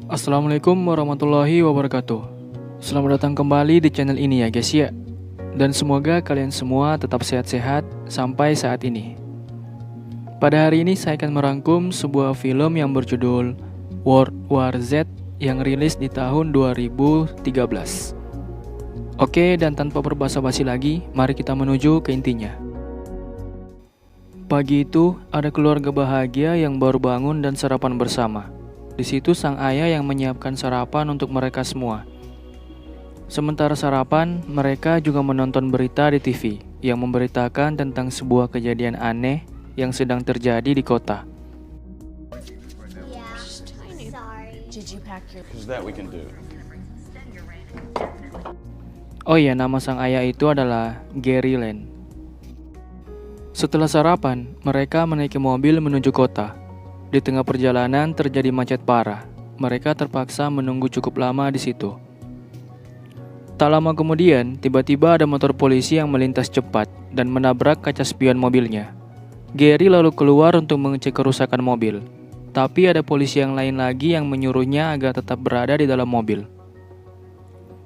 Assalamualaikum warahmatullahi wabarakatuh. Selamat datang kembali di channel ini ya guys ya. Dan semoga kalian semua tetap sehat-sehat sampai saat ini. Pada hari ini saya akan merangkum sebuah film yang berjudul World War Z yang rilis di tahun 2013. Oke, dan tanpa berbasa-basi lagi, mari kita menuju ke intinya. Pagi itu, ada keluarga bahagia yang baru bangun dan sarapan bersama. Di situ sang ayah yang menyiapkan sarapan untuk mereka semua. Sementara sarapan, mereka juga menonton berita di TV yang memberitakan tentang sebuah kejadian aneh yang sedang terjadi di kota. Oh iya, nama sang ayah itu adalah Gary Lane. Setelah sarapan, mereka menaiki mobil menuju kota. Di tengah perjalanan terjadi macet parah. Mereka terpaksa menunggu cukup lama di situ. Tak lama kemudian, tiba-tiba ada motor polisi yang melintas cepat dan menabrak kaca spion mobilnya. Gary lalu keluar untuk mengecek kerusakan mobil. Tapi ada polisi yang lain lagi yang menyuruhnya agar tetap berada di dalam mobil.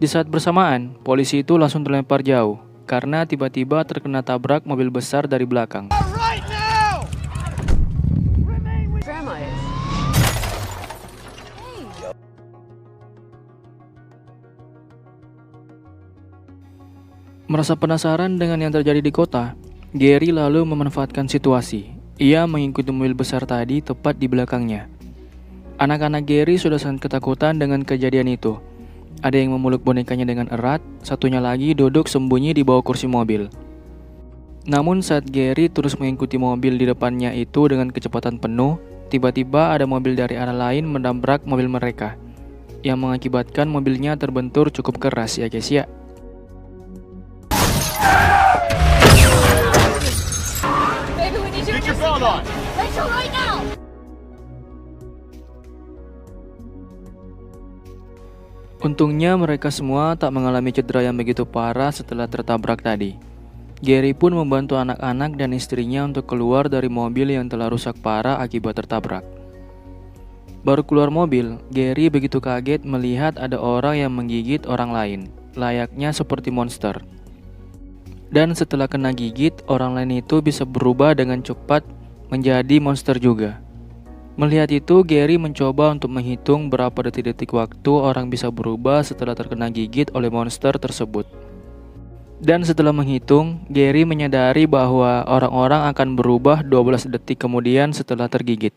Di saat bersamaan, polisi itu langsung terlempar jauh karena tiba-tiba terkena tabrak mobil besar dari belakang. Merasa penasaran dengan yang terjadi di kota, Gary lalu memanfaatkan situasi. Ia mengikuti mobil besar tadi tepat di belakangnya. Anak-anak Gary sudah sangat ketakutan dengan kejadian itu. Ada yang memeluk bonekanya dengan erat, satunya lagi duduk sembunyi di bawah kursi mobil. Namun saat Gary terus mengikuti mobil di depannya itu dengan kecepatan penuh, tiba-tiba ada mobil dari arah lain menabrak mobil mereka, yang mengakibatkan mobilnya terbentur cukup keras ya guys ya. Untungnya mereka semua tak mengalami cedera yang begitu parah setelah tertabrak tadi. Gary pun membantu anak-anak dan istrinya untuk keluar dari mobil yang telah rusak parah akibat tertabrak. Baru keluar mobil, Gary begitu kaget melihat ada orang yang menggigit orang lain, layaknya seperti monster. Dan setelah kena gigit, orang lain itu bisa berubah dengan cepat menjadi monster juga. Melihat itu, Gary mencoba untuk menghitung berapa detik-detik waktu orang bisa berubah setelah terkena gigit oleh monster tersebut. Dan setelah menghitung, Gary menyadari bahwa orang-orang akan berubah 12 detik kemudian setelah tergigit.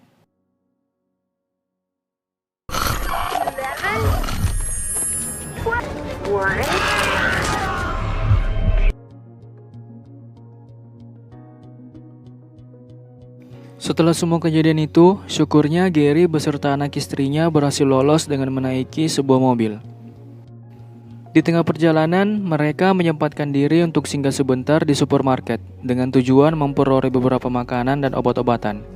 Setelah semua kejadian itu, syukurnya Gary beserta anak istrinya berhasil lolos dengan menaiki sebuah mobil. Di tengah perjalanan, mereka menyempatkan diri untuk singgah sebentar di supermarket dengan tujuan memperoleh beberapa makanan dan obat-obatan.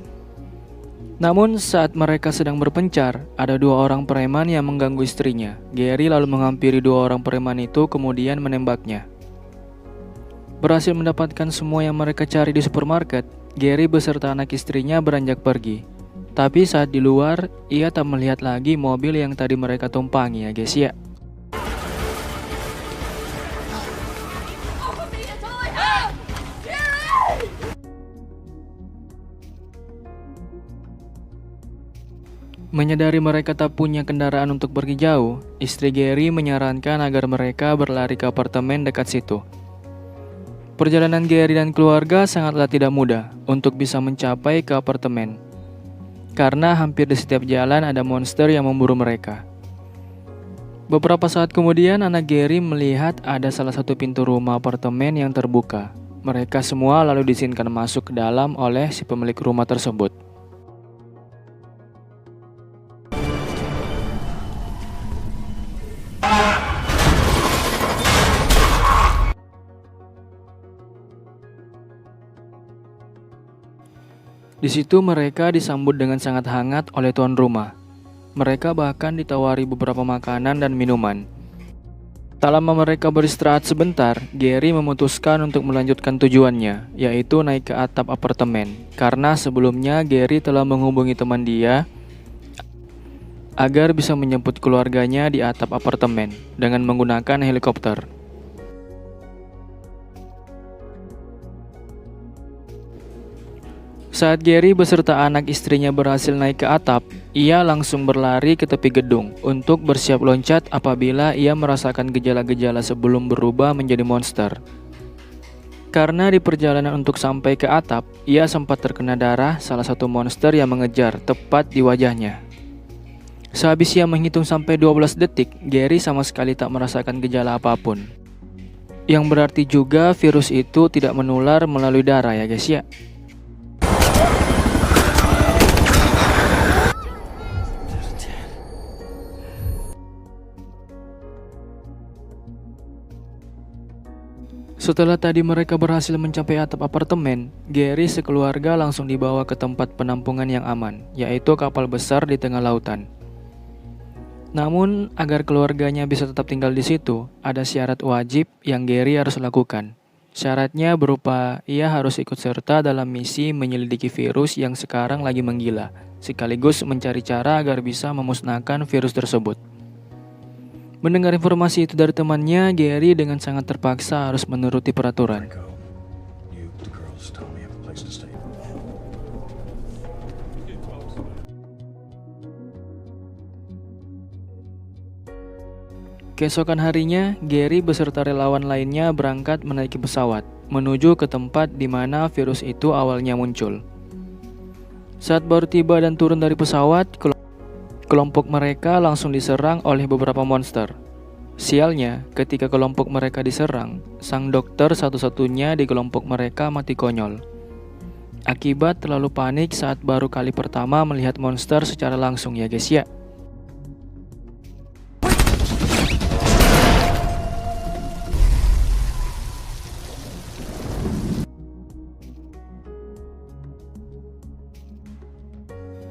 Namun saat mereka sedang berpencar, ada dua orang preman yang mengganggu istrinya. Gary lalu menghampiri dua orang preman itu kemudian menembaknya. Berhasil mendapatkan semua yang mereka cari di supermarket, Gary beserta anak istrinya beranjak pergi. Tapi saat di luar, ia tak melihat lagi mobil yang tadi mereka tumpangi ya guys ya. Menyadari mereka tak punya kendaraan untuk pergi jauh, istri Gary menyarankan agar mereka berlari ke apartemen dekat situ. Perjalanan Gary dan keluarga sangatlah tidak mudah untuk bisa mencapai ke apartemen. Karena hampir di setiap jalan ada monster yang memburu mereka. Beberapa saat kemudian anak Gary melihat ada salah satu pintu rumah apartemen yang terbuka. Mereka semua lalu diizinkan masuk ke dalam oleh si pemilik rumah tersebut. Di situ mereka disambut dengan sangat hangat oleh tuan rumah. Mereka bahkan ditawari beberapa makanan dan minuman. Tak lama mereka beristirahat sebentar, Gary memutuskan untuk melanjutkan tujuannya, yaitu naik ke atap apartemen. Karena sebelumnya Gary telah menghubungi teman dia agar bisa menjemput keluarganya di atap apartemen dengan menggunakan helikopter. Saat Gary beserta anak istrinya berhasil naik ke atap, ia langsung berlari ke tepi gedung untuk bersiap loncat apabila ia merasakan gejala-gejala sebelum berubah menjadi monster. Karena di perjalanan untuk sampai ke atap, ia sempat terkena darah salah satu monster yang mengejar tepat di wajahnya. Sehabis ia menghitung sampai 12 detik, Gary sama sekali tak merasakan gejala apapun. Yang berarti juga virus itu tidak menular melalui darah ya guys ya. Setelah tadi mereka berhasil mencapai atap apartemen, Gary sekeluarga langsung dibawa ke tempat penampungan yang aman, yaitu kapal besar di tengah lautan. Namun, agar keluarganya bisa tetap tinggal di situ, ada syarat wajib yang Gary harus lakukan. Syaratnya berupa ia harus ikut serta dalam misi menyelidiki virus yang sekarang lagi menggila, sekaligus mencari cara agar bisa memusnahkan virus tersebut. Mendengar informasi itu dari temannya, Gary dengan sangat terpaksa harus menuruti peraturan. Keesokan harinya, Gary beserta relawan lainnya berangkat menaiki pesawat, menuju ke tempat di mana virus itu awalnya muncul. Saat baru tiba dan turun dari pesawat, kelompok mereka langsung diserang oleh beberapa monster. Sialnya, ketika kelompok mereka diserang, sang dokter satu-satunya di kelompok mereka mati konyol. Akibat terlalu panik saat baru kali pertama melihat monster secara langsung ya guys ya.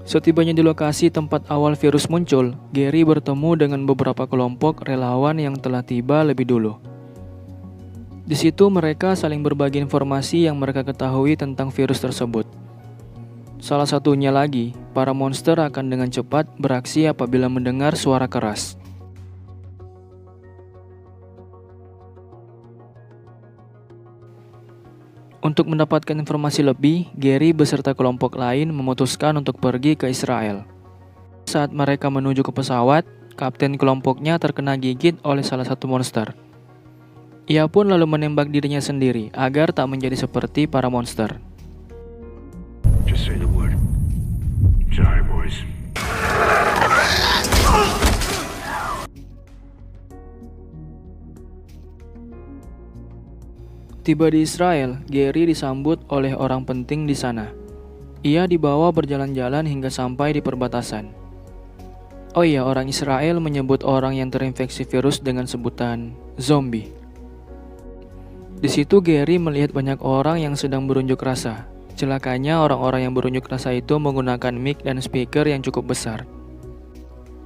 Setibanya di lokasi tempat awal virus muncul, Gary bertemu dengan beberapa kelompok relawan yang telah tiba lebih dulu. Di situ mereka saling berbagi informasi yang mereka ketahui tentang virus tersebut. Salah satunya lagi, para monster akan dengan cepat beraksi apabila mendengar suara keras. Untuk mendapatkan informasi lebih, Gary beserta kelompok lain memutuskan untuk pergi ke Israel. Saat mereka menuju ke pesawat, kapten kelompoknya terkena gigit oleh salah satu monster. Ia pun lalu menembak dirinya sendiri agar tak menjadi seperti para monster. Just say the word. Sorry, boys. Tiba di Israel, Gary disambut oleh orang penting di sana. Ia dibawa berjalan-jalan hingga sampai di perbatasan. Oh iya, orang Israel menyebut orang yang terinfeksi virus dengan sebutan zombie. Di situ Gary melihat banyak orang yang sedang berunjuk rasa. Celakanya orang-orang yang berunjuk rasa itu menggunakan mic dan speaker yang cukup besar.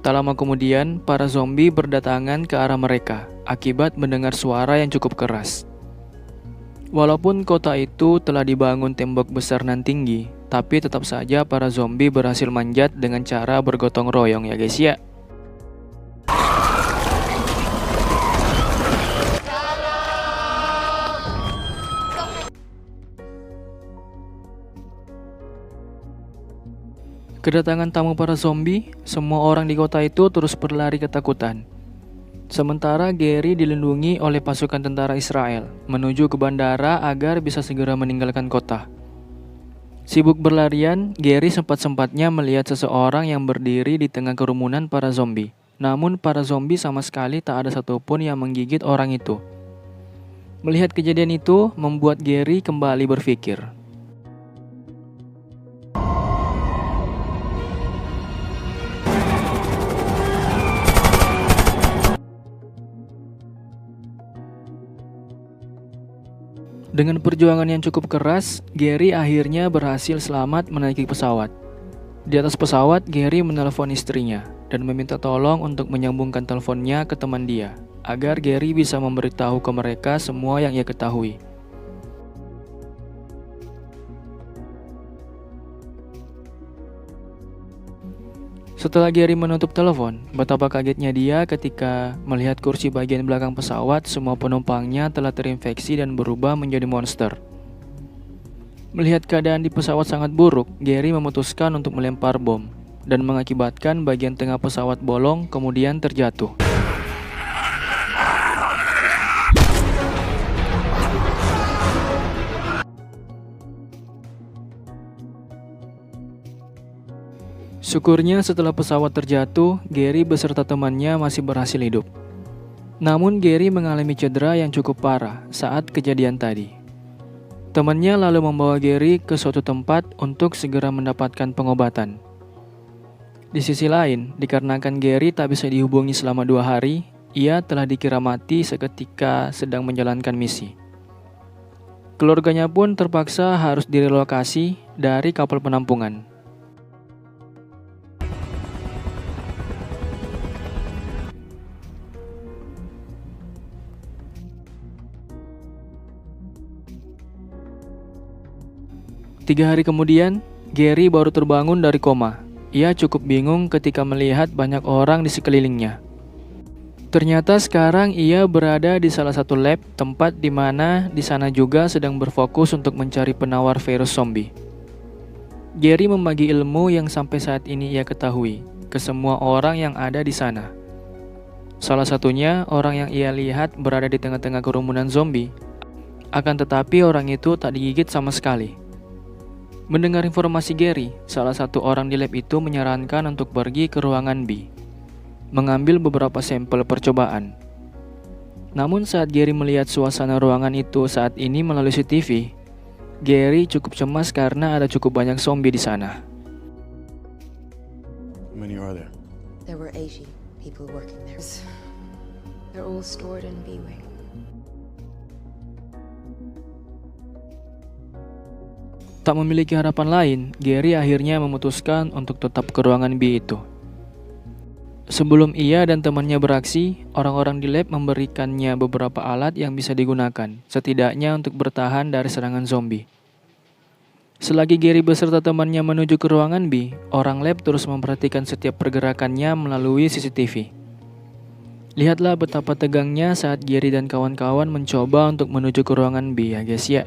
Tak lama kemudian, para zombie berdatangan ke arah mereka akibat mendengar suara yang cukup keras. Walaupun kota itu telah dibangun tembok besar nan tinggi, tapi tetap saja para zombie berhasil manjat dengan cara bergotong royong ya guys ya. Kedatangan tamu para zombie, semua orang di kota itu terus berlari ketakutan. Sementara Gary dilindungi oleh pasukan tentara Israel menuju ke bandara agar bisa segera meninggalkan kota. Sibuk berlarian, Gary sempat-sempatnya melihat seseorang yang berdiri di tengah kerumunan para zombie. Namun para zombie sama sekali tak ada satupun yang menggigit orang itu. Melihat kejadian itu membuat Gary kembali berpikir. Dengan perjuangan yang cukup keras, Gary akhirnya berhasil selamat menaiki pesawat. Di atas pesawat, Gary menelpon istrinya dan meminta tolong untuk menyambungkan teleponnya ke teman dia, agar Gary bisa memberitahu ke mereka semua yang ia ketahui. Setelah Gary menutup telepon, betapa kagetnya dia ketika melihat kursi bagian belakang pesawat semua penumpangnya telah terinfeksi dan berubah menjadi monster. Melihat keadaan di pesawat sangat buruk, Gary memutuskan untuk melempar bom dan mengakibatkan bagian tengah pesawat bolong kemudian terjatuh. Syukurnya setelah pesawat terjatuh, Gary beserta temannya masih berhasil hidup. Namun Gary mengalami cedera yang cukup parah saat kejadian tadi. Temannya lalu membawa Gary ke suatu tempat untuk segera mendapatkan pengobatan. Di sisi lain, dikarenakan Gary tak bisa dihubungi selama 2 hari, ia telah dikira mati seketika sedang menjalankan misi. Keluarganya pun terpaksa harus direlokasi dari kapal penampungan. Tiga hari kemudian, Gary baru terbangun dari koma. Ia cukup bingung ketika melihat banyak orang di sekelilingnya. Ternyata sekarang ia berada di salah satu lab tempat di mana di sana juga sedang berfokus untuk mencari penawar virus zombie. Gary membagi ilmu yang sampai saat ini ia ketahui ke semua orang yang ada di sana. Salah satunya orang yang ia lihat berada di tengah-tengah kerumunan zombie. Akan tetapi orang itu tak digigit sama sekali. Mendengar informasi Gary, salah satu orang di lab itu menyarankan untuk pergi ke ruangan B, mengambil beberapa sampel percobaan. Namun saat Gary melihat suasana ruangan itu saat ini melalui CCTV, Gary cukup cemas karena ada cukup banyak zombie di sana. How many are there? There were 80 people working there. They're all stored in B-Wing. Tak memiliki harapan lain, Gary akhirnya memutuskan untuk tetap ke ruangan B itu. Sebelum ia dan temannya beraksi, orang-orang di lab memberikannya beberapa alat yang bisa digunakan, setidaknya untuk bertahan dari serangan zombie. Selagi Gary beserta temannya menuju ke ruangan B, orang lab terus memperhatikan setiap pergerakannya melalui CCTV. Lihatlah betapa tegangnya saat Gary dan kawan-kawan mencoba untuk menuju ke ruangan B ya guys ya.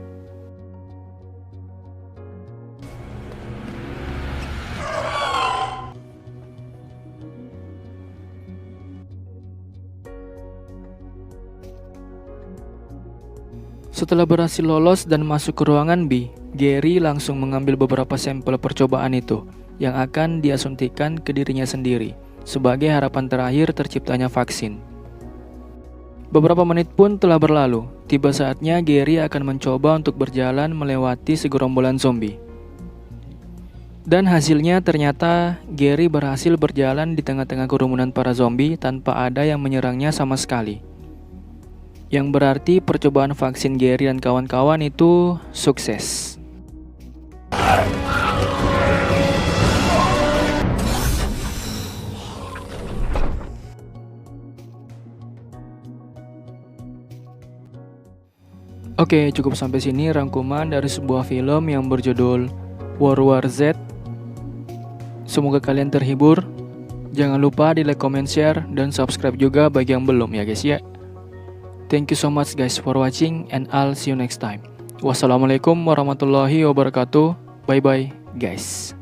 Setelah berhasil lolos dan masuk ke ruangan B, Gary langsung mengambil beberapa sampel percobaan itu yang akan dia suntikan ke dirinya sendiri sebagai harapan terakhir terciptanya vaksin. Beberapa menit pun telah berlalu, tiba saatnya Gary akan mencoba untuk berjalan melewati segerombolan zombie. Dan hasilnya ternyata Gary berhasil berjalan di tengah-tengah kerumunan para zombie tanpa ada yang menyerangnya sama sekali. Yang berarti percobaan vaksin Gary dan kawan-kawan itu sukses. Oke, cukup sampai sini rangkuman dari sebuah film yang berjudul World War Z. Semoga kalian terhibur. Jangan lupa di like, comment, share, dan subscribe juga bagi yang belum ya guys ya. Thank you so much guys for watching and I'll see you next time. Wassalamualaikum warahmatullahi wabarakatuh. Bye bye guys.